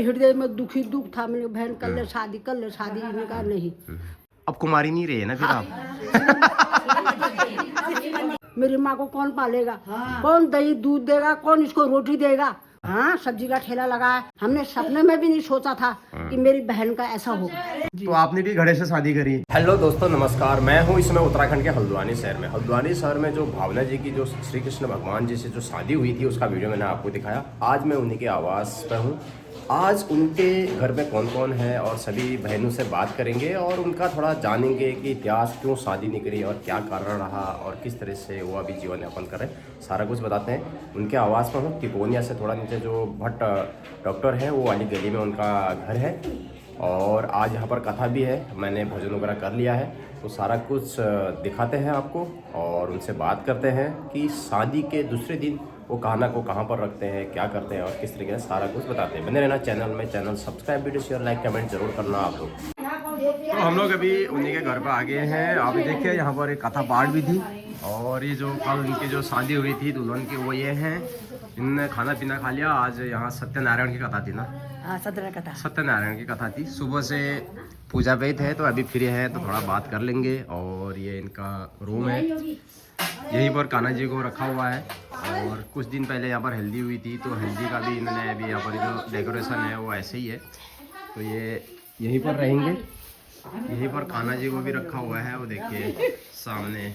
हृदय में दुख था। मेरी बहन कर ले शादी, कर ले शादी। मैंने कहा नहीं। अब कुमारी नहीं रहे ना फिर आप? मेरी माँ को कौन पालेगा? कौन दही दूध देगा? कौन इसको रोटी देगा? हाँ, सब्जी का ठेला लगाया। हमने सपने में भी नहीं सोचा था कि मेरी बहन का ऐसा होगा। तो आपने भी घड़े से शादी करी। हेलो दोस्तों, नमस्कार। मैं हूँ इस समय उत्तराखंड के हल्द्वानी शहर में। हल्द्वानी शहर में जो भावना जी की जो श्री कृष्ण भगवान जी से जो शादी हुई थी, उसका वीडियो मैंने आपको दिखाया। आज मैं उन्हीं के आवास पर हूँ। आज उनके घर में कौन कौन है और सभी बहनों से बात करेंगे और उनका थोड़ा जानेंगे कि इतिहास क्यों शादी नहीं करी और क्या कारण रहा और किस तरह से वो अभी जीवन यापन कर रहे हैं, सारा कुछ बताते हैं। उनके आवास पर हूँ। तिकोनिया से थोड़ा नीचे जो भट्ट डॉक्टर है वो वाली गली में उनका घर है। और आज यहाँ पर कथा भी है। मैंने भोजन वगैरह कर लिया है, तो सारा कुछ दिखाते हैं आपको और उनसे बात करते हैं कि शादी के दूसरे दिन वो खाना को कहाँ पर रखते हैं, क्या करते हैं और किस तरीके से सारा कुछ बताते हैं। बने रहना चैनल में। Channel subscribe, video share, like, comment जरूर करना आप लोग। तो हम लोग अभी उन्हीं के घर पर आ गए हैं। आप देखिए यहाँ पर एक कथा पाठ भी थी और ये जो कल उनकी जो शादी हुई थी दुल्हन की, वो ये हैं। इनने खाना पीना खा लिया। आज यहाँ सत्यनारायण की कथा थी ना? सत्यनारायण की कथा थी। सुबह से पूजा पे थे तो अभी फ्री है तो थोड़ा बात कर लेंगे। और ये इनका रूम है, यहीं पर कान्हा जी को रखा हुआ है। और कुछ दिन पहले यहाँ पर हल्दी हुई थी तो हल्दी का भी इन्होंने अभी यहाँ पर जो डेकोरेशन है वो ऐसे ही है। तो ये यहीं पर रहेंगे। यहीं पर कान्हा जी को भी रखा हुआ है, वो देखिए सामने।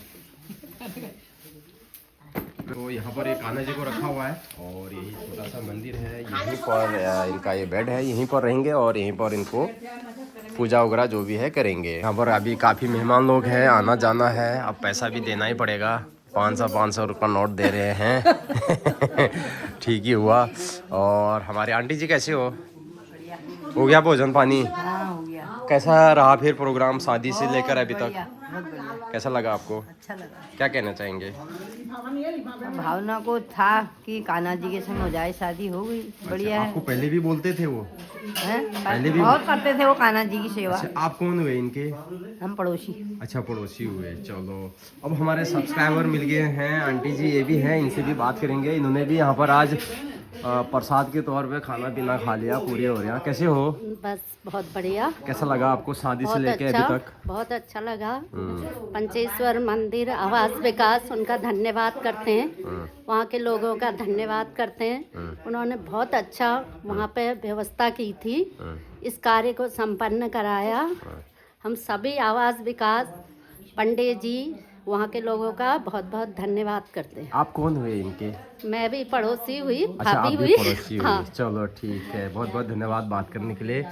तो यहाँ पर एक कान्हा जी को रखा हुआ है और यही छोटा सा मंदिर है। यहीं पर इनका ये बेड है, यहीं पर रहेंगे और यहीं पर इनको पूजा वगैरह जो भी है करेंगे। यहाँ पर अभी काफ़ी मेहमान लोग हैं, आना जाना है। अब पैसा भी देना ही पड़ेगा। 500 रुपये नोट दे रहे हैं। ठीक ही हुआ। और हमारे आंटी जी कैसे हो गया भोजन पानी? हाँ, हो गया। कैसा रहा फिर प्रोग्राम शादी से लेकर अभी तक? बहुत बढ़िया। कैसा लगा आपको? अच्छा लगा। क्या कहना चाहेंगे? भावना को था कि कान्हा जी के संग हो जाए, शादी हो गई। बढ़िया है। आपको पहले भी बोलते थे वो? पहले भी बहुत करते थे वो कान्हा जी की सेवा। अच्छा, आप कौन हुए इनके? हम पड़ोसी। अच्छा, पड़ोसी हुए। चलो, अब हमारे सब्सक्राइबर मिल गए हैं। आंटी जी ये भी हैं, इनसे भी बात करेंगे। इन्होंने भी यहाँ पर आज प्रसाद के तौर पे खाना पीना खा लिया। पूरे हो रहा। कैसे हो? बस बहुत बढ़िया। कैसा लगा आपको शादी से लेके अच्छा, अभी तक? बहुत अच्छा लगा। पंचेश्वर मंदिर आवास विकास उनका धन्यवाद करते हैं। वहाँ के लोगों का धन्यवाद करते हैं। उन्होंने बहुत अच्छा वहाँ पे व्यवस्था की थी। इस कार्य को संपन्न कराया। हम सभी आवास विकास पंडित जी वहाँ के लोगों का बहुत बहुत धन्यवाद करते हैं। आप कौन हुए इनके? मैं भी पड़ोसी हुई, अच्छा, आप भाभी भी हुई। पड़ोसी हुई। हाँ। चलो ठीक है, बहुत बहुत धन्यवाद बात करने के लिए।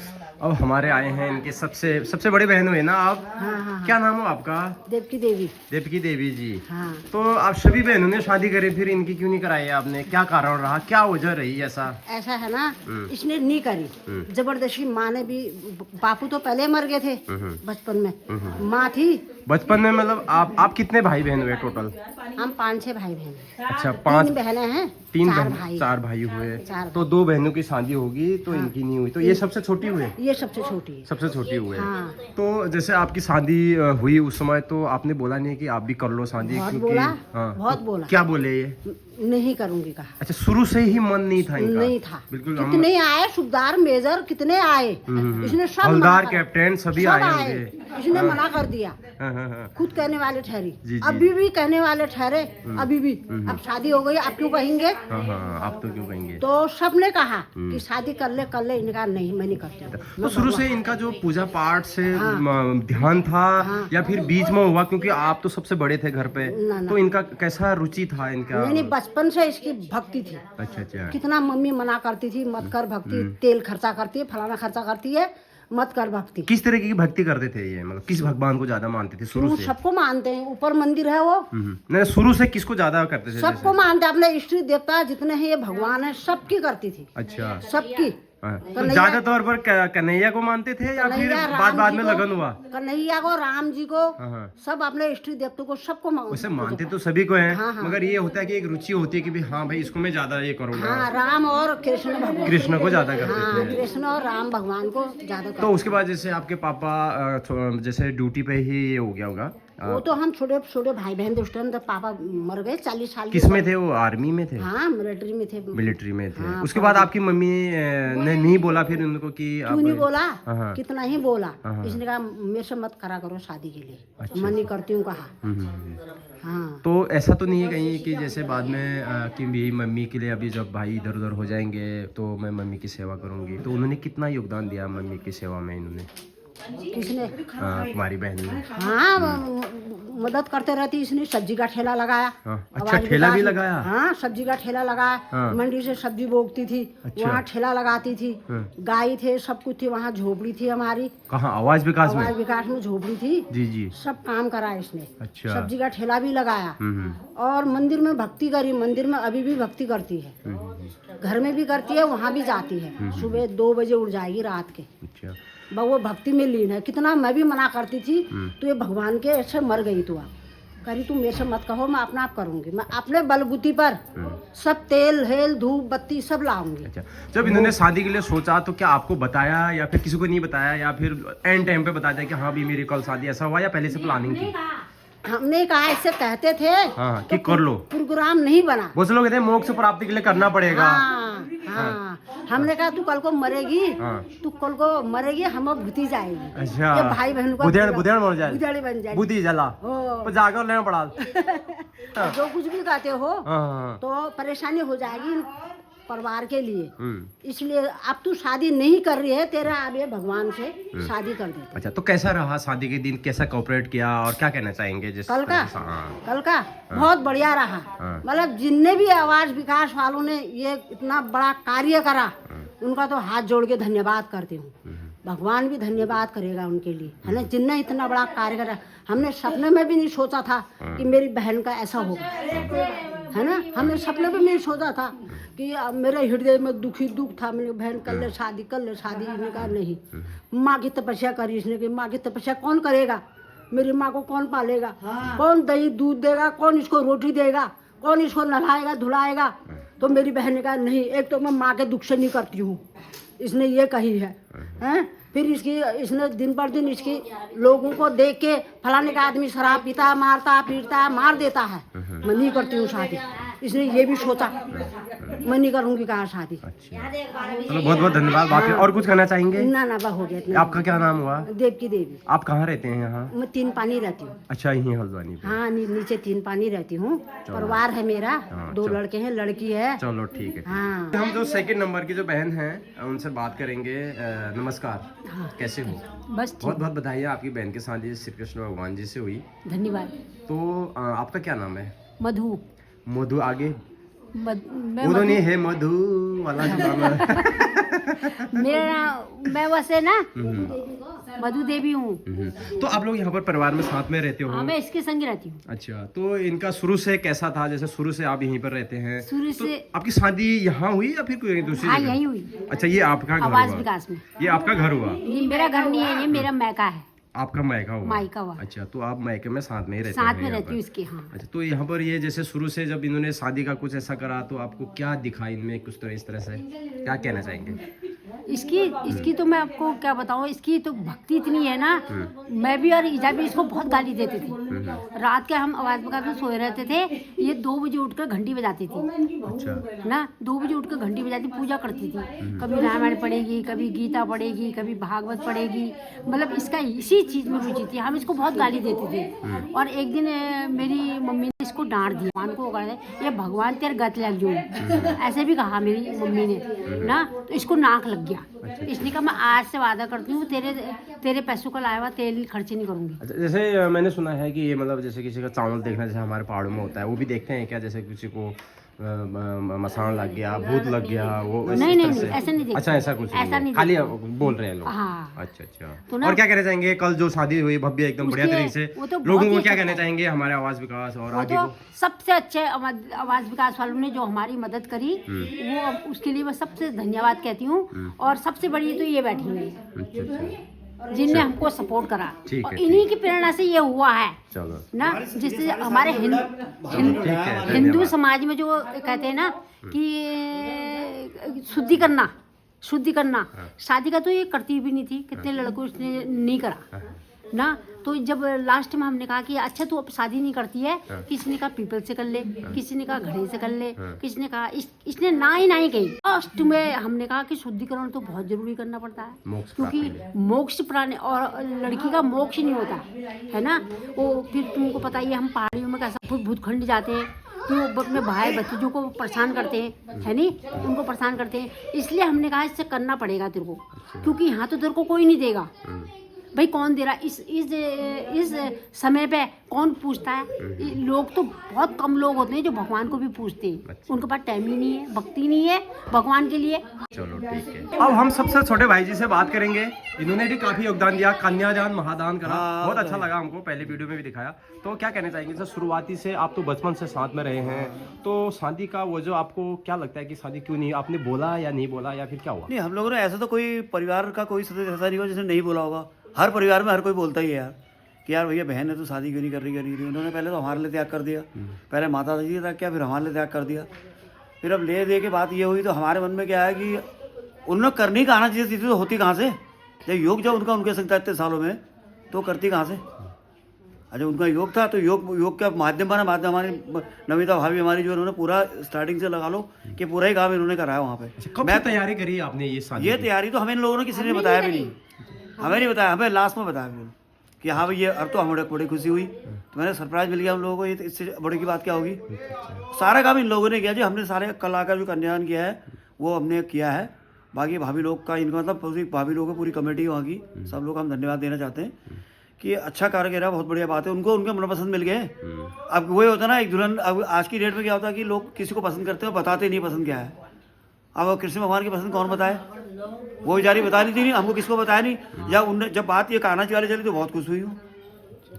अब हमारे आए हैं इनके सबसे बड़े बहन हुए ना आप? हाँ। क्या नाम हो आपका? देवकी देवी। देवकी देवी जी। हाँ। तो आप सभी बहनों ने शादी करी, फिर इनकी क्यों नहीं कराई आपने? क्या कारण रहा, क्या वजह रही ऐसा? ऐसा है ना, इसने नहीं करी जबरदस्ती। माँ ने भी, बापू तो पहले मर गए थे बचपन में। माँ थी बचपन में। मतलब आप कितने भाई बहन हुए टोटल? हम 5-6 भाई बहन हैं। अच्छा, 5 बहनें हैं। 4 भाई हुए। चार तो 2 बहनों की शादी होगी तो इनकी नहीं हुई। तो ये सबसे छोटी हुए? ये सबसे छोटी है। सबसे छोटी हुए। हाँ। तो जैसे आपकी शादी हुई उस समय, तो आपने बोला नहीं कि आप भी कर लो शादी? बहुत क्योंकि बोला। हाँ, बहुत तो बोला। क्या बोले ये? नहीं करूंगी कहा। अच्छा, शुरू से ही मन नहीं था इनका? नहीं था। बिल्कुल। कितने आए, सूबेदार मेजर कितने आए, इसने सब हवलदार, मना कर- कैप्टन सभी सब आए आए। होंगे। इसने मना कर दिया। हाँ। खुद कहने वाले ठहरी, जी। अभी भी कहने वाले ठहरे। अभी भी अब शादी हो गई, आप क्यों कहेंगे? हाँ, आप तो क्यों कहेंगे? तो सबने कहा कि शादी कर ले। इनका नहीं, मैं नहीं करती। तो शुरू से इनका जो पूजा पाठ से ध्यान था या फिर बीच में हुआ? क्योंकि आप तो सबसे बड़े थे घर पे। ना। तो इनका कैसा रुचि था इनका? नहीं, बचपन से इसकी भक्ति थी। अच्छा। कितना मम्मी मना करती थी, मत कर भक्ति, तेल खर्चा करती है, फलाना खर्चा करती है, मत कर भक्ति। किस तरह की भक्ति करते थे ये? मतलब किस भगवान को ज्यादा मानते थे शुरू से? सबको मानते हैं, ऊपर मंदिर है वो। नहीं, शुरू से किसको ज्यादा करते थे? सबको मानते, अपने इष्ट देवता जितने हैं, ये भगवान है, सबकी करती थी। अच्छा। सबकी। तो ज्यादा तौर पर कन्हैया को मानते थे या फिर बाद में लगन हुआ? कन्हैया को, राम जी को, हाँ। सब अपने इष्ट देवता को, सबको उसे मानते तो सभी को है। हाँ। मगर ये होता है कि एक रुचि होती है कि भाई हाँ भाई इसको मैं ज्यादा ये करूँगा। हाँ, राम और कृष्ण भगवान। कृष्ण को ज्यादा करते हाँ, थे। कृष्ण और राम भगवान को ज्यादा तो उसके बाद जैसे आपके पापा जैसे ड्यूटी पे ही ये हो गया होगा, वो तो हम छोटे छोटे भाई बहन थे उस टाइम, तो पापा मर गए 40 साल किस में थे वो? आर्मी में थे? हाँ मिलिट्री में थे। मिलिट्री में थे। हाँ, उसके बाद आपकी मम्मी ने नहीं बोला फिर उनको कि क्यों नहीं बोला? हाँ। कितना ही बोला, हाँ। इसने कहा मेरे से मत करा करो शादी के लिए, अच्छा। मैं नहीं करती हूँ कहा। हाँ तो ऐसा तो नहीं है कहीं कि जैसे बाद में कि मेरी मम्मी के लिए अभी जब भाई इधर उधर हो जाएंगे तो मैं मम्मी की सेवा करूंगी, तो उन्होंने कितना योगदान दिया मम्मी की सेवा में इन्होंने? किसने? तुम्हारी बहन ने? हाँ मदद करते रहती, इसने सब्जी का ठेला लगाया। हाँ, अच्छा ठेला भी लगाया? हाँ सब्जी का ठेला लगाया। हाँ। मंडी से सब्जी बोकती थी, अच्छा। वहाँ ठेला लगाती थी। हाँ। गाय थे, सब कुछ थी, वहाँ झोपड़ी थी हमारी। कहाँ? आवाज विकास में? आवाज विकास में झोपड़ी थी। जी जी। सब काम करा इसने। अच्छा। सब्जी का ठेला भी लगाया और मंदिर में भक्ति करी। मंदिर में अभी भी भक्ति करती है, घर में भी करती है, वहाँ भी जाती है। सुबह 2 बजे उठ जाएगी रात के। अच्छा। वो भक्ति में लीन है। कितना मैं भी मना करती थी, तो ये भगवान के ऐसे मर गई। तू करी तू मेरे से मत कहो, मैं अपना आप करूंगी, मैं अपने बलबूती पर सब तेल हेल धूप बत्ती सब लाऊंगी। अच्छा, जब इन्होंने शादी के लिए सोचा तो क्या आपको बताया या फिर किसी को नहीं बताया या फिर एंड टाइम पे बताया कि हाँ भी मेरी कल शादी, ऐसा हुआ या पहले से प्लानिंग थी? हमने कहा ऐसे कहते थे हाँ, कि कर लो, प्रोग्राम नहीं बना। बहुत लोग कहते हैं मोक्ष प्राप्ति के लिए करना पड़ेगा। हाँ, हमने कहा तू कल को मरेगी, हाँ। तू कल को मरेगी, हम अब भूती जाएगी। अच्छा, ये भाई बहन को बुधेड़ मर जाए, बुधेड़ बन जाए, बुद्धि जला ओ। तो जाकर लेना पड़ा। जो कुछ भी कहते हो हाँ। तो परेशानी हो जाएगी परिवार के लिए, इसलिए अब तू शादी नहीं कर रही है, तेरा अब ये भगवान से शादी कर दे। अच्छा, तो कैसा रहा शादी के दिन? कैसा कोऑपरेट किया और क्या कहना चाहेंगे? जिस कल का हाँ। कल का बहुत बढ़िया रहा। मतलब जिनने भी आवाज विकास वालों ने ये इतना बड़ा कार्य करा, उनका तो हाथ जोड़ के धन्यवाद करती हूँ। भगवान भी धन्यवाद करेगा उनके लिए, है ना, जिनने इतना बड़ा कार्य करा। हमने सपने में भी नहीं सोचा था कि मेरी बहन का ऐसा होगा, है ना। हमने सपने में नहीं सोचा था कि मेरे हृदय में दुख था, मेरी बहन कर ले शादी, कर ले शादी। इसने कहा नहीं, माँ की तपस्या करी इसने कि माँ की तपस्या कौन करेगा, मेरी माँ को कौन पालेगा, कौन दही दूध देगा, कौन इसको रोटी देगा, कौन इसको नहलाएगा धुलाएगा। तो मेरी बहन ने कहा नहीं, एक तो मैं माँ के दुख से नहीं करती हूँ, इसने ये कही है, हैं। फिर इसने दिन पर दिन इसकी लोगों को देख के फलाने का आदमी शराब पीता, मारता पीटता, मार देता है, मैं नहीं करती हूँ शादी। इसने ये भी सोचा मैं नहीं करूँगी कहा शादी। अच्छा, चलो बहुत बहुत धन्यवाद। बाकी और कुछ कहना चाहेंगे? ना ना हो गया। आपका क्या नाम हुआ? देवकी देवी। आप कहाँ रहते हैं यहाँ? मैं 3 पानी रहती हूँ। अच्छा, यही हल्द्वानी पे? हाँ, नीचे 3 पानी रहती हूँ। परिवार है मेरा, 2 लड़के हैं, लड़की है। चलो ठीक है। हाँ। हम जो 2 नंबर की जो बहन है उनसे बात करेंगे। नमस्कार। हाँ। कैसे हो? बस बहुत बहुत बधाई, आपकी बहन की शादी श्री कृष्ण भगवान जी से हुई। धन्यवाद। तो आपका क्या नाम है? मधु। मधु, आगे मैं वो तो नहीं है मधु वाला जो नाम है। मेरा मैं वैसे ना मधु देवी हूँ। तो आप लोग यहाँ पर परिवार में साथ में रहते हो? मैं इसके संग रहती हूँ। अच्छा, तो इनका शुरू से कैसा था? जैसे शुरू से आप यहीं पर रहते हैं, शुरू तो से आपकी शादी यहाँ हुई या फिर कोई दूसरी हाँ जगह? यही हुई। अच्छा, ये आपका घर आवाज हुआ? विकास में। ये आपका घर हुआ? ये मेरा घर नहीं है, ये मेरा मैका है। आपका मायका हुआ? मायका हुआ। अच्छा, तो आप मायके में साथ में ही रहते साथ हैं में यहाँ रहती पर? हूँ इसके। हाँ। अच्छा, तो यहाँ पर ये जैसे शुरू से जब इन्होंने शादी का कुछ ऐसा करा तो आपको क्या दिखा इनमें, कुछ तरह इस तरह से क्या कहना चाहेंगे? इसकी तो मैं आपको क्या बताऊँ, इसकी तो भक्ति इतनी है ना। मैं भी और ईजा भी इसको बहुत गाली देते थे। रात के हम आवाज विकास में सोए रहते थे, ये 2 बजे उठकर घंटी बजाती थी। अच्छा ना 2 बजे उठकर घंटी बजाती, पूजा करती थी। कभी रामायण पढ़ेगी, कभी गीता पढ़ेगी, कभी भागवत पढ़ेगी। मतलब इसका इसी चीज में रुचि थी। हम इसको बहुत गाली देते थे। और एक दिन मेरी मम्मी ने इसको डांट दिया, भगवान को कर दे, ये भगवान तेरे गत लग जो, ऐसे भी कहा मेरी मम्मी ने ना। तो इसको नाक लग गया। इसने कहा मैं आज से वादा करती हूँ, तेरे पैसों का लाया हुआ तेल खर्चे नहीं करूंगी। अच्छा, जैसे मैंने सुना है कि ये मतलब जैसे किसी का चावल देखना जैसे हमारे पहाड़ों में होता है, वो भी देखते हैं क्या? जैसे किसी को मसान लग गया, भूत लग गया, वो नहीं ऐसा नहीं देखते। अच्छा, ऐसा कुछ ऐसा नहीं खाली बोल रहे हैं लोग? हाँ। अच्छा अच्छा। तो और क्या कहना चाहेंगे? कल जो शादी हुई भव्य एकदम बढ़िया तरीके से, वो तो लोगों बहुत को ही क्या अच्छा कहना चाहेंगे हमारे आवाज विकास और वो आगे तो को? सबसे अच्छे आवाज विकास वालों ने जो हमारी मदद करी, वो उसके लिए मैं सबसे धन्यवाद कहती हूँ। और सबसे बड़ी तो ये बैठी हुई है, अच्छा अच्छा, जिनने हमको सपोर्ट करा। ठीक है, और इन्हीं की प्रेरणा से ये हुआ है चलो ना। जिससे हमारे ठीक है, हिंदू धन्यवाद। समाज में जो कहते हैं ना कि शुद्धि करना, शादी का तो ये करती भी नहीं थी। कितने लड़कों इसने नहीं करा, ना। तो जब लास्ट में हमने कहा कि अच्छा तू अब शादी नहीं करती है, किसी ने कहा पीपल से कर ले, किसी ने कहा घड़े से कर ले, किसी ने कहा इसने ना ही कही। लास्ट में हमने कहा कि शुद्धिकरण तो बहुत जरूरी करना पड़ता है, क्योंकि मोक्ष प्राण और लड़की का मोक्ष नहीं होता है ना। वो फिर तुमको पता ही है, हम पहाड़ियों में कैसा भूतखंड जाते हैं, फिर वो अपने भाई बच्चों को परेशान करते हैं, है नहीं, उनको परेशान करते हैं। इसलिए हमने कहा इससे करना पड़ेगा तेरे को, क्योंकि यहाँ तो तेरे को कोई नहीं देगा भाई। कौन दे रहा इस समय पे, कौन पूछता है? लोग तो बहुत कम लोग होते हैं जो भगवान को भी पूछते हैं। उनके पास टाइम ही नहीं है, भक्ति नहीं है भगवान के लिए। चलो ठीक है। अब हम सबसे छोटे भाई जी से बात करेंगे। इन्होंने भी काफी योगदान दिया, कन्यादान महादान करा, बहुत अच्छा लगा हमको, पहले वीडियो में भी दिखाया। तो क्या कहना चाहेंगे सर, शुरुआती से आप तो बचपन से साथ में रहे हैं, तो शादी का वो जो आपको क्या लगता है कि शादी क्यों नहीं, आपने बोला या नहीं बोला या फिर क्या हुआ? नहीं, हम लोगों ने ऐसा तो कोई परिवार का कोई सदस्य ऐसा नहीं हुआ जिसने नहीं बोला होगा। हर परिवार में हर कोई बोलता ही है यार कि यार भैया बहन है तो शादी क्यों नहीं कर रही। उन्होंने पहले तो हमारे लिए त्याग कर दिया, पहले माता जी ने त्याग किया, फिर हमारे लिए त्याग कर दिया। फिर अब ले दे के बात ये हुई तो हमारे मन में क्या है कि उन्होंने करनी कहाँ चीज़ थी तो होती कहाँ से। जब योग जब उनके संग था इतने सालों में तो करती कहाँ से। अच्छा उनका योग था तो योग का माध्यम बना, माध्यम हमारी नमिता भाभी हमारी जो उन्होंने पूरा स्टार्टिंग से लगा लो कि पूरा ही काम इन्होंने कराया वहाँ पे। मैं तैयारी करी आपने ये तैयारी तो हमें इन लोगों ने किसी ने बताया भी नहीं, हमें नहीं बताया, हमें लास्ट में बताया फिर कि हाँ भाई ये अब तो हमें बड़ी खुशी हुई, तो मैंने सरप्राइज मिल गया हम लोगों को। ये इससे बड़ी की बात क्या होगी। सारा काम इन लोगों ने किया जी, हमने सारे कला का जो कन्यादान किया है वो हमने किया है। बाकी भाभी लोग का इनका मतलब पूरी भाभी लोगों की पूरी कमेटी वहाँ की सब लोग हम धन्यवाद देना चाहते हैं कि अच्छा कार्य करा, बहुत बढ़िया बात है। उनको उनके मनपसंद मिल गए। अब वही होता ना, एक दुल्हन अब आज की डेट में क्या होता है कि लोग किसी को पसंद करते हैं, बताते नहीं पसंद क्या है। अब कृष्ण भगवान की पसंद कौन बताए, वो बेचारी बता रही थी नहीं, हमको किसको बताया नहीं। या उनने जब बात ये कान्हा जी वाली चली तो बहुत खुश हुई हूँ,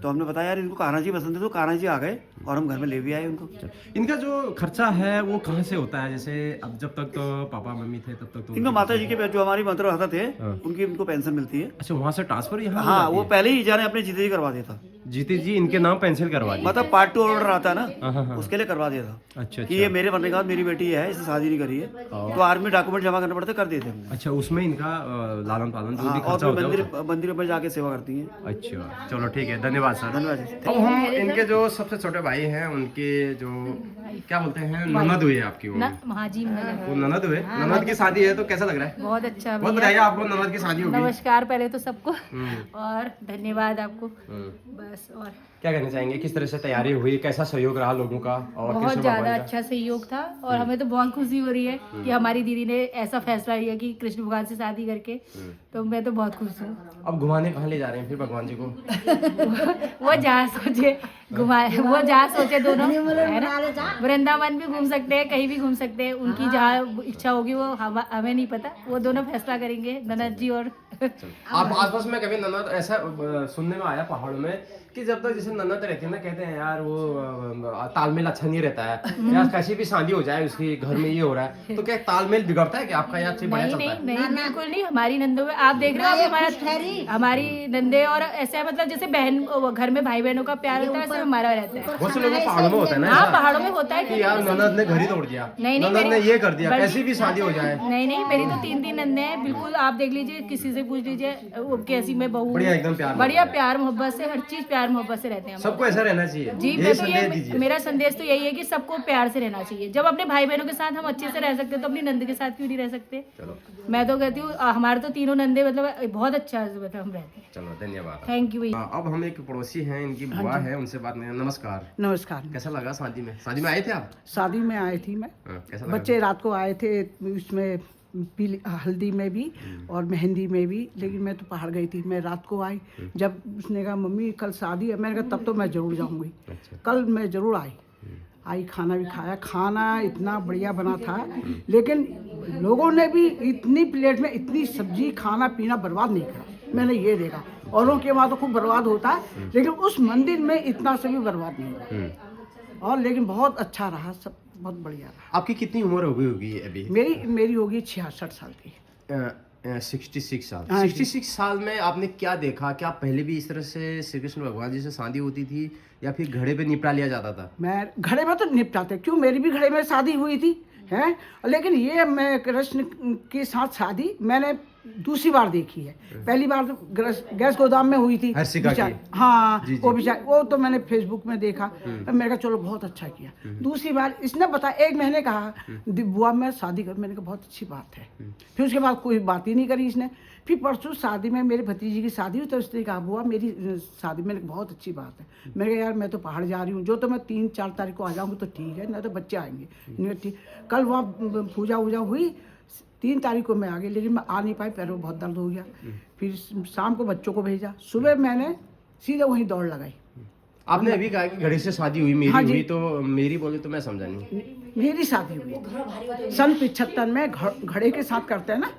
तो हमने बताया यार इनको कान्हा जी पसंद है, तो कान्हा जी आ गए और हम घर में ले भी आए उनको। इनका जो खर्चा है वो कहाँ से होता है? जैसे अब जब तक तो पापा मम्मी थे तब तक तो इनको माता जी के जो हमारी मंत्रदाता थे उनकी इनको पेंशन मिलती है। अच्छा वहाँ से ट्रांसफर यहाँ? हाँ, वो पहले ही जाने अपने जीते जी करवा दिया था। जीते जी इनके नाम पेंसिल करवा दी, मतलब पार्ट 2 ऑर्डर आता है ना, उसके लिए करवा दिया था। अच्छा कि ये मेरे बनने के बाद मेरी बेटी है, इससे शादी नहीं करी है, तो आर्मी डॉक्यूमेंट जमा करने पड़ते, कर देते हैं। अच्छा उसमें इनका लालन पालन जो भी खर्चा और होता है मंदिर में जाके सेवा करती हैं। अच्छा चलो ठीक है, धन्यवाद सर। धन्यवाद। अब हम इनके जो सबसे छोटे भाई हैं उनके जो क्या बोलते हैं ननद हुई है आपकी, हाँ जी, वो ननद हुए, ननद की शादी है तो कैसा लग रहा है? बहुत अच्छा। बहुत बताइए, आपको ननद की शादी होगी। नमस्कार पहले तो सबको और धन्यवाद आपको। बस और क्या कहना चाहेंगे, किस तरह से तैयारी हुई, कैसा सहयोग रहा लोगों का? और बहुत ज्यादा अच्छा सहयोग था और हमें तो बहुत खुशी हो रही है कि हमारी दीदी ने ऐसा फैसला लिया कि कृष्ण भगवान से शादी करके, तो मैं तो बहुत खुश हूँ। अब घुमाने कहाँ ले जा रहे हैं फिर भगवान जी को? वो जहाँ सोचे वो जहाँ सोचे दोनों, है ना। वृंदावन भी घूम सकते हैं, कहीं भी घूम सकते हैं, उनकी जहाँ इच्छा होगी वो हमें नहीं पता, वो दोनों फैसला करेंगे, ननद जी और आप आसपास में कभी ननद ऐसा सुनने में आया पहाड़ों में कि जब तक जैसे ननद रहती है ना, कहते हैं यार वो तालमेल अच्छा नहीं रहता है, यार कैसी भी शादी हो जाए उसकी घर में ये हो रहा है, तो क्या तालमेल बिगड़ता है कि आपका यार से बढ़िया चलता है? नहीं बिल्कुल नहीं। हमारी नंदों में आप देख रहे हो हमारी नंदे और ऐसे मतलब जैसे बहन घर में भाई बहनों का प्यार होता है, ऐसे हमारा रहता है। बहुत से लोगों पहाड़ों में होता है ना, हाँ पहाड़ों में होता है कि यार ननद ने घर ही तोड़ दिया, ननद ने ये कर दिया, कैसी भी शादी हो जाए। नहीं, मेरी तो 3 नंदे हैं। बिल्कुल आप देख लीजिए, किसी से पूछ लीजिए कैसी मैं बहू, बढ़िया एकदम प्यार, बढ़िया प्यार मोहब्बत से, हर चीज प्यार मोहब्बत से रहते हैं। सबको ऐसा रहना चाहिए जी। मैं तो मेरा संदेश तो यही है कि सबको प्यार से रहना चाहिए। जब अपने भाई बहनों के साथ हम अच्छे से रह सकते हैं तो अपनी नंद के साथ क्यों नहीं रह सकते? मैं तो कहती हूँ हमारे तो 3 नंदे मतलब बहुत अच्छा मतलब हम रहते हैं। चलो धन्यवाद, थैंक यू। अब हम एक पड़ोसी हैं, इनकी बुआ है, उनसे बात करें। नमस्कार। नमस्कार। कैसा लगा शादी में? शादी में आए थे आप? शादी में आई थी मैं। कैसा लगा? बच्चे रात को आए थे, उसमें पीली हल्दी में भी और मेहंदी में भी, लेकिन मैं तो बाहर गई थी। मैं रात को आई, जब उसने कहा मम्मी कल शादी है, मैंने कहा तब तो मैं ज़रूर जाऊंगी। कल मैं ज़रूर आई, खाना भी खाया, खाना इतना बढ़िया बना था, लेकिन लोगों ने भी इतनी प्लेट में इतनी सब्जी खाना पीना बर्बाद नहीं करा। मैंने ये देखा, औरों के वहाँ तो खूब बर्बाद होता है, लेकिन उस मंदिर में इतना से भी बर्बाद नहीं हुआ। और लेकिन बहुत अच्छा रहा, सब बहुत बढ़िया रहा। आपकी कितनी उम्र हो गई होगी अभी? मेरी होगी 66 साल की। 66 साल। 66 साल में आपने क्या देखा? क्या पहले भी इस तरह से श्री कृष्ण भगवान जी से शादी होती थी या फिर घड़े पे निपटा लिया जाता था? मैं घड़े में तो निपटाते, क्यों, मेरी भी घड़े में शादी हुई थी हैं, लेकिन ये मैं कृष्ण के साथ शादी मैंने दूसरी बार देखी है। पहली बार तो गैस गोदाम में हुई थी हर्षिका की। हाँ जी, वो जी। बेचारी, वो तो मैंने फेसबुक में देखा, मैंने कहा चलो बहुत अच्छा किया। दूसरी बार इसने बताया, एक महीने कहा बुआ मैं शादी कर, मैंने कहा बहुत अच्छी बात है। फिर उसके बाद कोई बात ही नहीं करी इसने। फिर परसों शादी में मेरे भतीजी की शादी हुई तो उसने कहा बुआ मेरी शादी, मैंने कहा बहुत अच्छी बात है। मैंने कहा यार मैं तो पहाड़ जा रही हूँ, जो तो मैं 3-4 तारीख को आ जाऊँगी तो ठीक है, ना तो बच्चे आएंगे। इन्हें ठीक, कल वहाँ पूजा वूजा हुई, 3 तारीख को मैं आ गई, लेकिन मैं आ नहीं पाई, पैरों में बहुत दर्द हो गया। फिर शाम को बच्चों को भेजा, सुबह मैंने सीधे वहीं दौड़ लगाई। आपने अभी कहा कि घड़े से शादी हुई, मेरी हाँ जी। हुई, तो मेरी बोले तो मैं समझा नहीं। मेरी शादी हुई सन 75 में, घड़े के साथ करते हैं ना।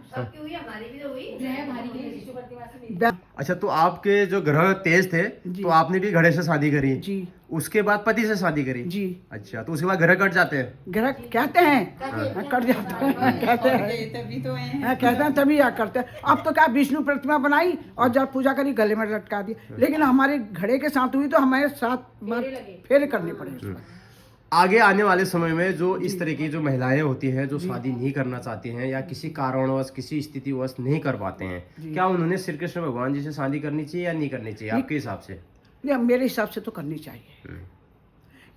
अच्छा, तो आपके जो ग्रह तेज थे तो आपने भी घड़े से शादी करी, जी उसके बाद पति से शादी करी। जी। अच्छा, तो उसके बाद ग्रह कट जाते हैं। ग्रह कहते हैं कट जाता है, कहते हैं तभी तो है, कहते हैं तभी या करते हैं। अब तो क्या विष्णु प्रतिमा बनाई और जब पूजा करी गले में लटका दी, लेकिन हमारे घड़े के साथ हुई तो हमें 7 बार फेरे करने पड़े उसमें। आगे आने वाले समय में जो इस तरह की जो महिलाएं होती हैं जो शादी नहीं करना चाहती हैं या किसी कारणवश किसी स्थितिवश नहीं कर पाते हैं, क्या उन्होंने श्री कृष्ण भगवान जी से शादी करनी चाहिए या नहीं करनी चाहिए आपके हिसाब से? नहीं, मेरे हिसाब से तो करनी चाहिए।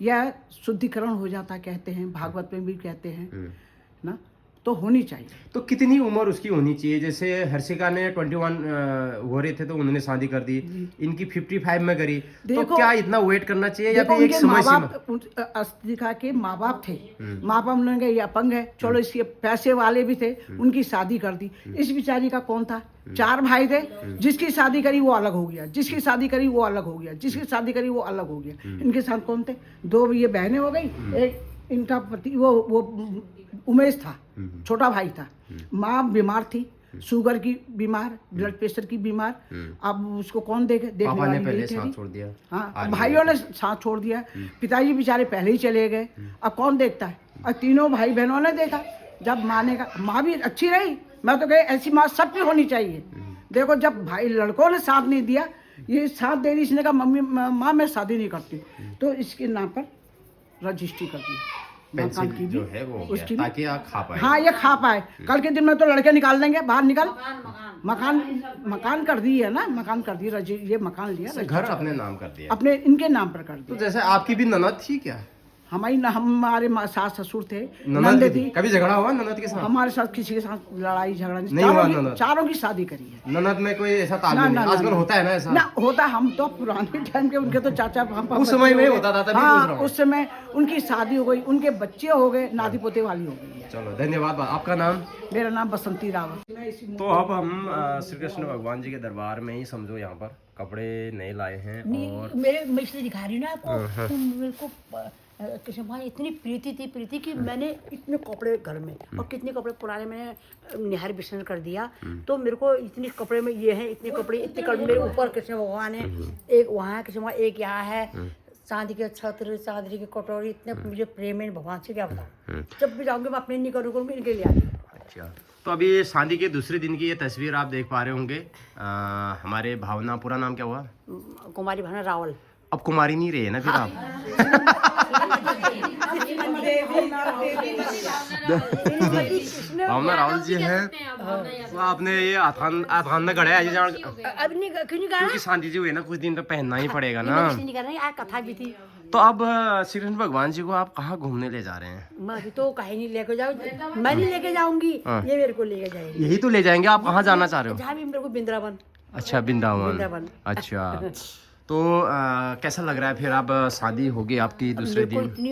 यह शुद्धिकरण हो जाता कहते हैं, भागवत में भी कहते हैं ना, तो होनी चाहिए। तो कितनी उम्र उसकी होनी चाहिए? जैसे हर्षिका ने 21 हो रहे थे तो उन्होंने शादी कर दी, इनकी 55 में करी, तो क्या इतना वेट करना चाहिए या फिर एक समय सीमा? हर्षिका के माँ बाप थे, माँ बाप उन्होंने कहा ये अपंग है, चलो इसके पैसे वाले भी थे, उनकी शादी कर दी। इस बेचारी का कौन था? 4 भाई थे, जिसकी शादी करी वो अलग हो गया, जिसकी शादी करी वो अलग हो गया, जिसकी शादी करी वो अलग हो गया। इनके साथ कौन थे? 2 ये बहनें हो गई, एक इनका पति वो उमेश था, छोटा भाई था। माँ बीमार थी, शुगर की बीमार, ब्लड प्रेशर की बीमार। अब उसको कौन देखने पापा ने वाली पहले नहीं साथ थी। छोड़ दिया। हाँ, भाइयों ने साथ छोड़ दिया, पिताजी बेचारे पहले ही चले गए, अब कौन देखता है? और तीनों भाई बहनों ने देखा। जब माने का, माँ भी अच्छी रही, मैं तो कहे ऐसी माँ सबकी होनी चाहिए। देखो जब भाई लड़कों ने साथ नहीं दिया, ये साथ दे रही, इसने कहा मम्मी माँ मैं शादी नहीं करती, तो इसके नाम पर रजिस्ट्री कर दी मकान की जो भी, है वो हो उसकी गया, भी। ताकि आप खा पाए। हाँ ये खा पाए, कल के दिन में तो लड़के निकाल देंगे बाहर, निकल मकान कर दी है ना, मकान कर दी, ये मकान लिया, घर अपने नाम कर दिया। अपने इनके नाम पर कर तो दिया। जैसे आपकी भी ननद थी क्या? हमारे सास ससुर थे, ननद नंद भी थी। थी? कभी झगड़ा हुआ ननद के साथ? हमारे साथ किसी के साथ लड़ाई झगड़ा नहीं हुआ ननद? चारों की शादी करी है। ननद में कोई ऐसा तालमेल नहीं? आजकल होता है ना ऐसा? ना होता, हम तो पुराने टाइम के, उनके तो चाचा पापा उस समय में होता था, तभी पूछ रहा हाँ, हूँ। उस समय उनकी शादी हो गई, उनके बच्चे हो गए, नाती पोते वाली हो गई है। चलो धन्यवाद। आपका नाम? मेरा नाम बसंती रावत। तो अब हम श्री कृष्ण भगवान जी के दरबार में ही समझो यहाँ पर कपड़े नए लाए हैं और मेरे मैं इसलिए दिखा रही हूँ ना आपको, तो मेरे को कृष्ण भगवान इतनी प्रीति कि मैंने इतने कपड़े घर में और कितने कपड़े पुराने मैंने निहार विसर्जन कर दिया, तो मेरे को इतने कपड़े में ये है, इतने कपड़े मेरे ऊपर कृष्ण भगवान है, एक वहाँ कृष्ण भगवान, एक यहाँ है, चांदी के छत्र, चांदी की कटोरी, इतने मुझे प्रेम है भगवान से, क्या बताऊँ। जब भी जाऊँगी मैं अपने नहीं करूँगी, इनके लिए आती। अच्छा, तो अभी शादी के दूसरे दिन की ये तस्वीर आप देख पा रहे होंगे। हमारे भावना, पूरा नाम क्या हुआ? कुमारी भावना रावल। अब कुमारी नहीं रहे ना फिर आप? भावना रावल जी हैं, तो आपने ये आथान में गढ़ा है अब नहीं क्यों नहीं क्योंकि शादी जी हुई ना, कुछ दिन तो पहनना ही पड़ेगा ना। नहीं कर रही, आज कथा भी थी। तो अब श्री कृष्ण भगवान जी को आप कहाँ घूमने ले जा रहे हैं? मैं अभी तो कहीं नहीं लेके जाऊँ, मैं नहीं लेके जाऊंगी, ये मेरे को लेके जाएगी। यही तो ले जाएंगे। आप कहाँ जाना चाह रहे हो? जहाँ भी मेरे को वृंदावन। अच्छा, वृंदावन। वृंदावन। अच्छा, तो कैसा लग रहा है फिर? अब शादी होगी आपकी दूसरे मेरे को दिन। इतनी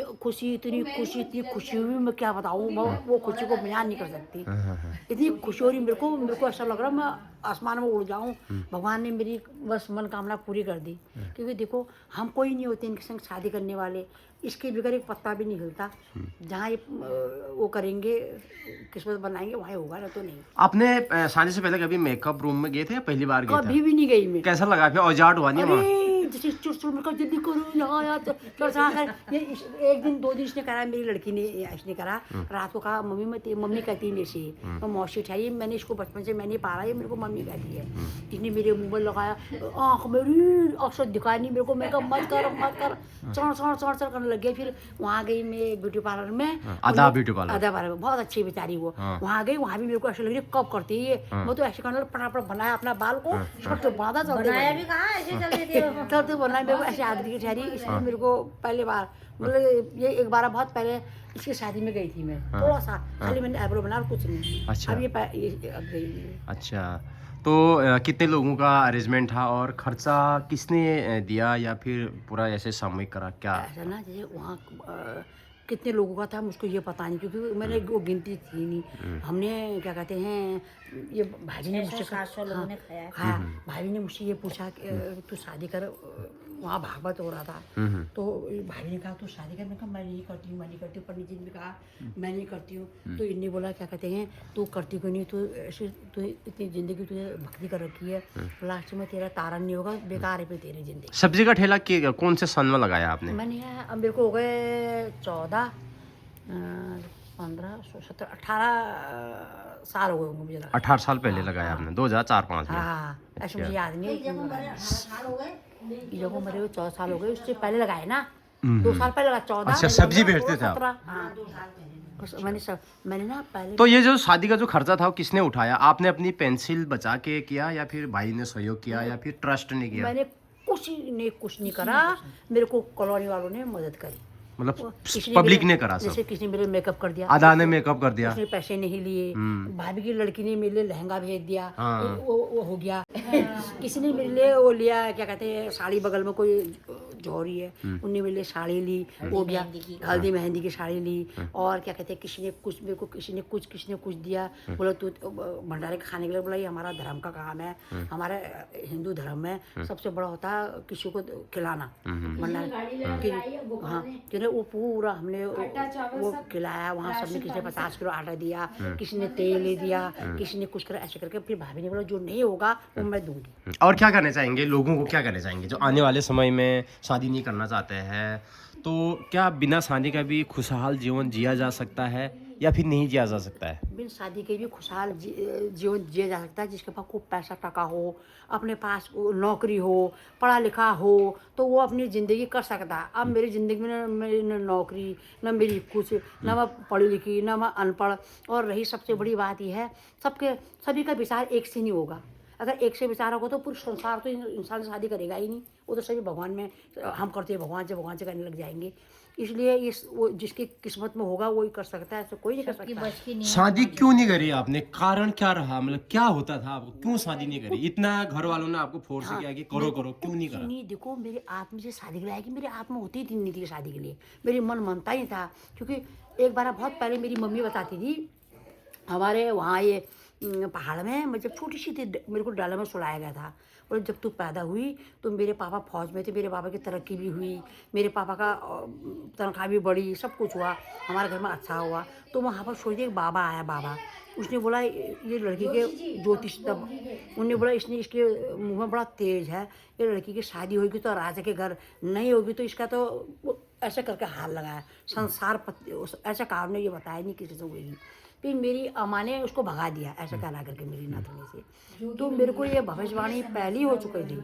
खुशी हुई, मैं क्या बताऊँ, मैं वो खुशी को बयान नहीं कर सकती। इतनी खुशी हो रही मेरे को ऐसा लग रहा है मैं आसमान में उड़ जाऊं। भगवान ने मेरी बस मनोकामना पूरी कर दी, क्योंकि देखो हम कोई नहीं होते इनके संग शादी करने वाले, इसके बगैर एक पत्ता भी नहीं हिलता। जहाँ ये वो करेंगे, किस्मत बनाएंगे, वहाँ होगा, ना तो नहीं। आपने शादी से पहले कभी मेकअप रूम में गए थे या पहली बार गए थे? कभी भी नहीं गई मैं। कैसा लगा फिर? औजाट हुआ नहीं वहाँ? जैसे चुर मेरे को जल्दी करो यहाँ कर ये एक दिन 2 दिन इसने करा, मेरी लड़की ने इसने करा, रात को कहा मम्मी कहती है मेरे से, तो मौसी उठाई, मैंने इसको बचपन से मैंने पाला, ये मेरे को मम्मी कहती है। इसने मेरे मुँह में लगाया, आँख मेरी अक्सर दिखाई नहीं मेरे को, मैं कहा मत कर चढ़ करने लग गया। फिर वहाँ गई मैं ब्यूटी पार्लर में, आधा ब्यूटी पार्लर, आधा पार्लर में, बहुत अच्छी बेचारी वो। वहाँ गई, वहाँ भी मेरे को ऐसा लग रही कब करती है, मैं तो ऐसे करने फटाफट बनाया अपना बाल को, छोटे बांधा चलते बनाया मेरे को ऐसे आदमी की ठहरी। इसलिए मेरे को पहले बार मतलब ये एक बार बहुत पहले इसकी शादी में गई थी मैं, थोड़ा सा खाली मैंने आईब्रो बना और कुछ नहीं। अच्छा। अब ये अब गई। अच्छा, तो कितने लोगों का अरेंजमेंट था और खर्चा किसने दिया या फिर पूरा ऐसे सामूहिक करा क्या? ऐसा ना जैसे वहाँ कितने लोगों का था मुझको ये पता नहीं, क्योंकि मैंने वो गिनती थी नहीं। हमने क्या कहते हैं, ये भाभी ने मुझसे खाया, भाभी ने मुझसे ये पूछा कि तू शादी कर, वहाँ भागवत हो रहा था, तो भाभी ने कहा तू शादी कर, मैंने कहा मैं नहीं करती हूँ, पंडित जी ने कहा मैं नहीं करती हूँ। तो इन्हें बोला क्या कहते हैं तू करती क्यों नहीं, तू ऐसे तू इतनी जिंदगी तुझे भक्ति कर रखी है, लास्ट में तेरा तारण नहीं होगा, बेकार है फिर तेरी जिंदगी। सब्जी का ठेला कौन से सन में लगाया आपने? मैंने अब मेरे को हो गए 14, 15, 17, 18 साल हो गए होंगे मुझे लगा। 18 साल पहले लगाया आपने, 2004-5 में? हाँ, ऐसे मुझे याद नहीं है। जब मेरे को 14 साल हो गए, उससे पहले लगाए ना, 2 साल पहले लगा, 14। अच्छा, सब्जी बेचते थे आप? 17, हाँ। मैंने ना पहले तो ये जो शादी का जो खर्चा था वो किसने उठाया? आपने अपनी पेंसिल बचा के किया या फिर भाई ने सहयोग किया या फिर ट्रस्ट ने किया? मैंने कुछ नहीं करा, मेरे को कॉलोनी वालों ने मदद करी, मतलब पब्लिक ने करा सब? जैसे किसी ने मेरे मेकअप कर दिया, आधा ने मेकअप कर दिया, उसने पैसे नहीं लिए, भाभी की लड़की ने मेरे लिए लहंगा भेज दिया, वो हो गया। किसी ने मेरे लिए वो लिया, क्या कहते हैं, साड़ी, बगल में कोई जौहरी है, उनने मेरे लिए साड़ी ली, वो गया, हल्दी मेहंदी की साड़ी ली। और क्या कहते हैं, किसी ने कुछ मेरे को, किसी ने कुछ दिया, बोला तू भंडारे का खाने के लिए, बोला ये हमारा धर्म का काम है, हमारे हिंदू धर्म में सबसे बड़ा होता है किसी को खिलाना भंडारे। हाँ, वो पूरा हमने वो खिलाया वहाँ, सबने किसी ने 50 किलो आटा दिया, किसी ने तेल ले दिया, किसी ने कुछ कर, ऐसे करके फिर भाभी ने बोला जो नहीं होगा वो मैं दूंगी। और क्या करना चाहेंगे लोगों को, क्या करना चाहेंगे जो आने वाले समय में शादी नहीं करना चाहते हैं? तो क्या बिना शादी का भी खुशहाल जीवन जिया जा सकता है या फिर नहीं जिया जा सकता है? बिन शादी के भी खुशहाल जीवन जिया जा सकता है, जिसके पास खूब पैसा टका हो, अपने पास नौकरी हो, पढ़ा लिखा हो, तो वो अपनी ज़िंदगी कर सकता है। अब मेरी ज़िंदगी में मेरी न नौकरी, न मेरी कुछ, न मैं पढ़ी लिखी, न मैं अनपढ़। और रही सबसे बड़ी बात यह है, सभी का विचार एक से नहीं होगा। अगर एक से विचार होगा तो पूरे संसार तो इंसान से शादी करेगा ही नहीं, वो तो सभी भगवान में हम करते हैं, भगवान से करने लग जाएंगे। इसलिए वो जिसकी किस्मत में होगा वही कर सकता है, ऐसे कोई नहीं कर सकता। शादी क्यों नहीं करी आपने? कारण क्या रहा? मतलब क्या होता था आपको, क्यों शादी नहीं करी? इतना घर वालों ने आपको फोर्स किया कि करो क्यों नहीं करा? नहीं, देखो मेरे आत्मा से शादी के लिए कि मेरी आत्मा होती ही नहीं थी शादी के लिए, मेरी मन मानता ही था। क्योंकि एक बार बहुत पहले मेरी मम्मी बताती थी, हमारे वहाँ ये पहाड़ में मैं जब छोटी सी थी, मेरे को डाला में सुलाया गया था, और जब तू पैदा हुई तो मेरे पापा फौज में थे, मेरे पापा की तरक्की भी हुई, मेरे पापा का तनख्वाह भी बढ़ी, सब कुछ हुआ, हमारे घर में अच्छा हुआ। तो वहाँ पर सोचिए एक बाबा आया, बाबा उसने बोला ये लड़की के ज्योतिष, तब उन्होंने बोला इसके मुँह में बड़ा तेज है, ये लड़की की शादी होगी तो राजा के घर, नहीं होगी तो इसका तो ऐसे करके हाथ लगाया संसार ऐसा काम ने ये बताया नहीं किसी से हुएगी। फिर मेरी अम्मा ने उसको भगा दिया, ऐसा कहना करके मेरी नातनी से। तो मेरे को ये भविष्यवाणी पहले ही हो चुकी थी,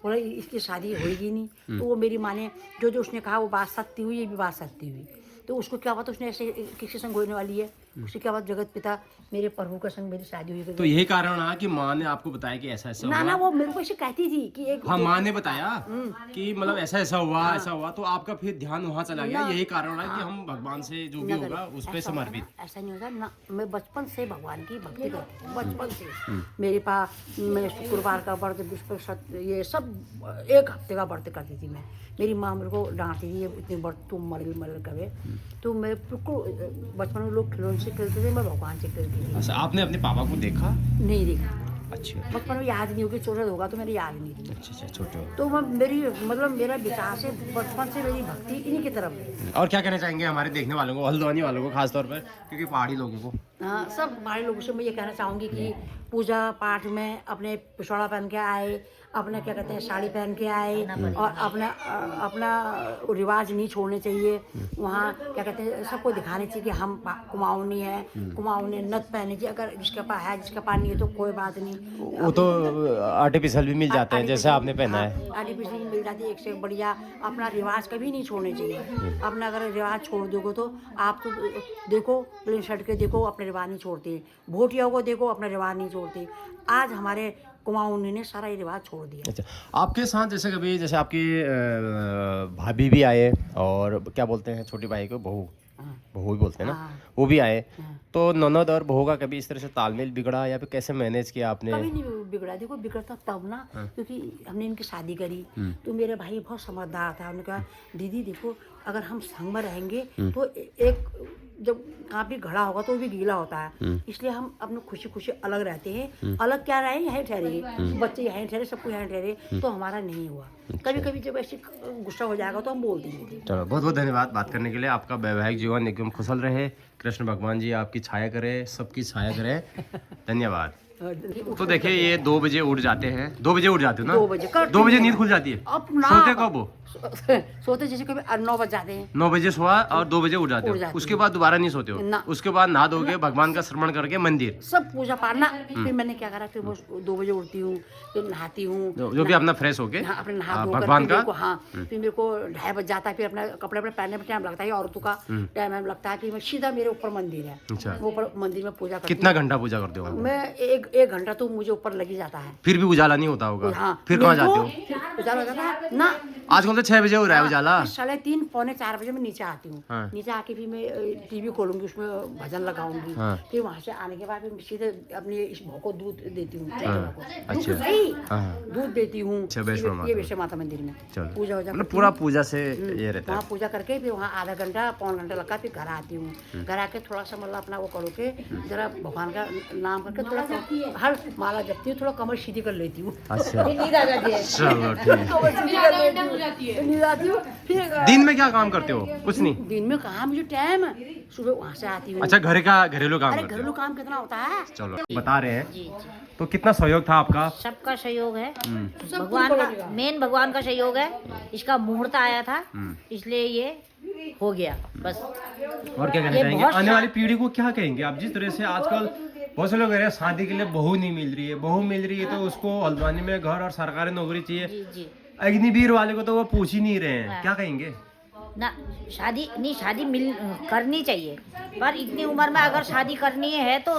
बोला इसकी शादी होगी नहीं। तो वो मेरी माँ ने जो उसने कहा वो बात सत्य हुई, ये भी बात सत्य हुई। तो उसको क्या बात, उसने ऐसे किसी संग होने वाली है, उसकी क्या बात, जगत पिता मेरे प्रभु का संग मेरी शादी हुई। तो यही कारण रहा कि माँ ने आपको बताया कि ऐसा ऐसा हुआ? ना वो मेरे को ऐसे कहती थी कि एक, हाँ, माँ ने बताया कि मतलब ऐसा ऐसा हुआ, तो आपका फिर ध्यान वहाँ चला गया। यही कारण रहा कि हम भगवान से जो भी होगा उस पर समर्पित। ऐसा नहीं होता ना, मैं बचपन से भगवान की भक्ति करती हूँ, बचपन से। मेरे पास मैं शुक्रवार का व्रत, बृहस्पति, ये सब 1 हफ्ते का व्रत करती थी मैं। मेरी माँ मेरे को डांटती थी, इतने व्रत तुम मरल करे। तो मैं बिल्कुल बचपन में लोग खिलौने से खेलते थे, मैं भगवान से खेलती थी। अच्छा, आपने अपने पापा को देखा? नहीं देखा। अच्छा, बचपन में याद नहीं होगी, छोटा होगा तो मेरे याद नहीं थी। अच्छा, छोटे। तो मैं मेरा विकास है बचपन से, मेरी भक्ति इन्हीं की तरफ है। और क्या कहना चाहेंगे हमारे देखने वालों को, हल्द्वानी वालों को खास तौर पर, क्योंकि पहाड़ी लोगों को? हाँ, सब हमारे लोगों से मैं ये कहना चाहूँगी कि पूजा पाठ में अपने पिछौड़ा पहन के आए, अपना क्या कहते हैं साड़ी पहन के आए और अपना रिवाज नहीं छोड़ने चाहिए। वहाँ क्या कहते हैं सबको दिखाने चाहिए कि हम कुमाऊनी है, कुमाऊनी नथ पहने चाहिए। अगर जिसके पास है जिसके पास नहीं है तो कोई बात नहीं, वो तो आर्टिफिशियल भी मिल जाते हैं जैसे आपने पहना है। आर्टिफिशियल मिल जाती है, एक से एक बढ़िया। अपना रिवाज कभी नहीं छोड़ने चाहिए। अपना अगर रिवाज छोड़ दोगे तो आप तो देखो प्लेन शर्ट के देखो अपने रिवाज नहीं छोड़ते, भोटियों को देखो अपना रिवाज नहीं छोड़ते। आज हमारे कुमाऊनी ने सारा ये रिवाज छोड़ दिया। अच्छा, आपके साथ जैसे कभी जैसे आपकी भाभी भी आए और क्या बोलते हैं छोटी भाई को बहू, बहू ही बोलते हैं ना, वो भी आए, तो ननद और बहू का कभी इस तरह से तालमेल बिगड़ा या फिर कैसे मैनेज किया आपने? कभी नहीं बिगड़ा। देखो बिगड़ता तब ना क्योंकि हमने इनकी शादी करी तो मेरे भाई बहुत समझदार था। उन्होंने कहा दीदी देखो अगर हम संग में रहेंगे तो एक जब काफी घड़ा होगा तो भी गीला होता है, इसलिए हम अपने खुशी खुशी अलग रहते हैं। अलग क्या रहे यहाँ ठहरे, बच्चे यहाँ ठहरे, सबको यहाँ ठहरे, तो हमारा नहीं हुआ। कभी कभी जब ऐसे गुस्सा हो जाएगा तो हम बोल देंगे। चलो बहुत बहुत धन्यवाद बात करने के लिए। आपका वैवाहिक जीवन एकदम खुशल रहे, कृष्ण भगवान जी आपकी छाया करे, सबकी छाया करे। धन्यवाद। तो देखिए ये 2 बजे उठ जाते हैं। 2 बजे उठ जाते हो ना? 2 बजे नींद खुल जाती है। सोते कब हो? सोते जैसे कभी 9 बज जाते हैं। 9 बजे सोआ और 2 बजे उठ जाते हो, उसके बाद दोबारा नहीं सोते हो? उसके बाद नहा धोके भगवान का श्रवण करके मंदिर सब पूजा पाठ ना, फिर मैंने क्या करा, फिर 2 बजे उठती हूँ, फिर नहाती हूँ, जो भी अपना फ्रेश होके अपने नहा भगवान का। हाँ, फिर मेरे को 2:30 बज जाता है। फिर अपना कपड़े अपने पहनने में टाइम लगता है, औरतों का टाइम लगता है। फिर सीधा मेरे ऊपर मंदिर है, वो ऊपर मंदिर में पूजा करती हूँ। कितना घंटा पूजा करते हो? मैं एक घंटा तो मुझे ऊपर लगी जाता है। फिर भी उजाला नहीं होता होगा? हाँ, फिर कहाँ जाते हो? उजाला हो जाता है ना। आजकल तो 6 बजे हो रहा है उजाला। 3:30 पौने 4 बजे मैं नीचे आती हूँ। हाँ। नीचे आके फिर मैं टीवी खोलूंगी, उसमें भजन लगाऊंगी। हाँ। फिर वहाँ से आने के बाद फिर सीधे अपनी इस भौ को दूध देती हूँ। अच्छा। दूध देती हूँ ये वैष्णो माता मंदिर में। पूजा मतलब पूरा पूजा से ये रहता है। वहाँ पूजा करके फिर वहाँ आधा घंटा पौन घंटा लगा, फिर घर आती हूँ। घर आके थोड़ा सा मतलब अपना वो करो के जरा भगवान का नाम करके थोड़ा हर माला जपती हूँ, थोड़ा कमर सीधी कर लेती हूँ। अच्छा, नींद आ जाती है। चलो ठीक। नींद आती हूँ। फिर दिन में क्या काम करते हो? कुछ नहीं। दिन में कहाँ मुझे टाइम है, सुबह वहाँ से आती हूँ। अच्छा, घरेलू काम अरे करते हो? घरेलू काम कितना होता है। चलो बता रहे हैं। तो कितना सहयोग था आपका? सबका सहयोग है, भगवान का मेन भगवान का सहयोग है। इसका मुहूर्त आया था इसलिए ये हो गया बस। और क्या कहना चाहेंगे आने वाली पीढ़ी को? क्या कहेंगे आप? जिस तरह से आजकल बहुत से लोग कह रहे हैं शादी के लिए बहू नहीं मिल रही है, बहू मिल रही है तो उसको हल्द्वानी में घर और सरकारी नौकरी चाहिए। अग्निवीर वाले को तो वो पूछ ही नहीं रहे हैं, क्या कहेंगे? ना शादी करनी चाहिए, पर इतनी उम्र में अगर शादी करनी है तो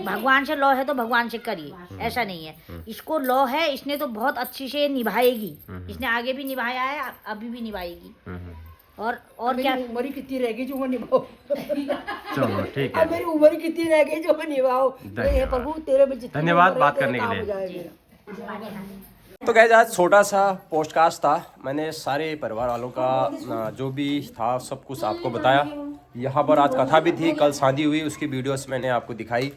भगवान से लॉ है तो भगवान से करिए, ऐसा नहीं है। इसको लॉ है, इसने तो बहुत अच्छी से निभाएगी, इसने आगे भी निभाया है, अभी भी निभाएगी। और क्या उम्र कितनी रहेगी जो वो निभाओ। चलो ठीक है। मेरी उम्र कितनी रह गई जो मैं निभाओ। हे प्रभु तेरे में जितनी धन्यवाद बात करने के लिए। तो गाइस आज छोटा सा पॉडकास्ट था, मैंने सारे परिवार वालों का जो भी था सब कुछ आपको बताया। यहाँ पर आज कथा भी थी, कल शादी हुई, उसकी वीडियोस मैंने आपको दिखाई।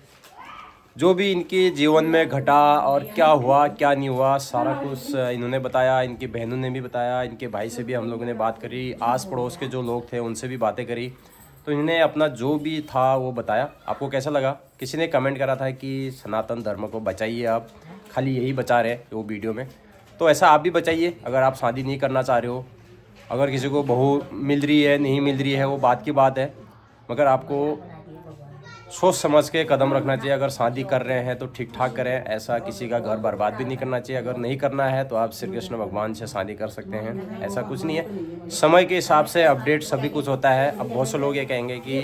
जो भी इनके जीवन में घटा और क्या हुआ क्या नहीं हुआ सारा कुछ इन्होंने बताया, इनकी बहनों ने भी बताया, इनके भाई से भी हम लोगों ने बात करी, आस पड़ोस के जो लोग थे उनसे भी बातें करी। तो इन्होंने अपना जो भी था वो बताया। आपको कैसा लगा? किसी ने कमेंट करा था कि सनातन धर्म को बचाइए, आप खाली यही बचा रहे वो वीडियो में। तो ऐसा आप भी बचाइए। अगर आप शादी नहीं करना चाह रहे हो, अगर किसी को बहू मिल रही है नहीं मिल रही है वो बात की बात है, मगर आपको सोच समझ के कदम रखना चाहिए। अगर शादी कर रहे हैं तो ठीक ठाक करें, ऐसा किसी का घर बर्बाद भी नहीं करना चाहिए। अगर नहीं करना है तो आप श्री कृष्ण भगवान से शादी कर सकते हैं, ऐसा कुछ नहीं है। समय के हिसाब से अपडेट सभी कुछ होता है। अब बहुत से लोग ये कहेंगे कि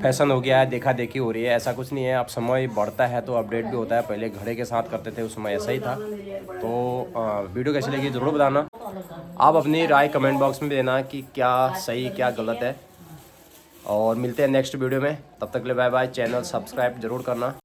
फैशन हो गया है, देखा देखी हो रही है, ऐसा कुछ नहीं है। अब समय बढ़ता है तो अपडेट भी होता है। पहले घड़े के साथ करते थे, उस समय ऐसा ही था। तो वीडियो कैसी लगी ज़रूर बताना। आप अपनी राय कमेंट बॉक्स में देना कि क्या सही क्या गलत है। और मिलते हैं नेक्स्ट वीडियो में, तब तक के लिए बाय बाय। चैनल सब्सक्राइब जरूर करना।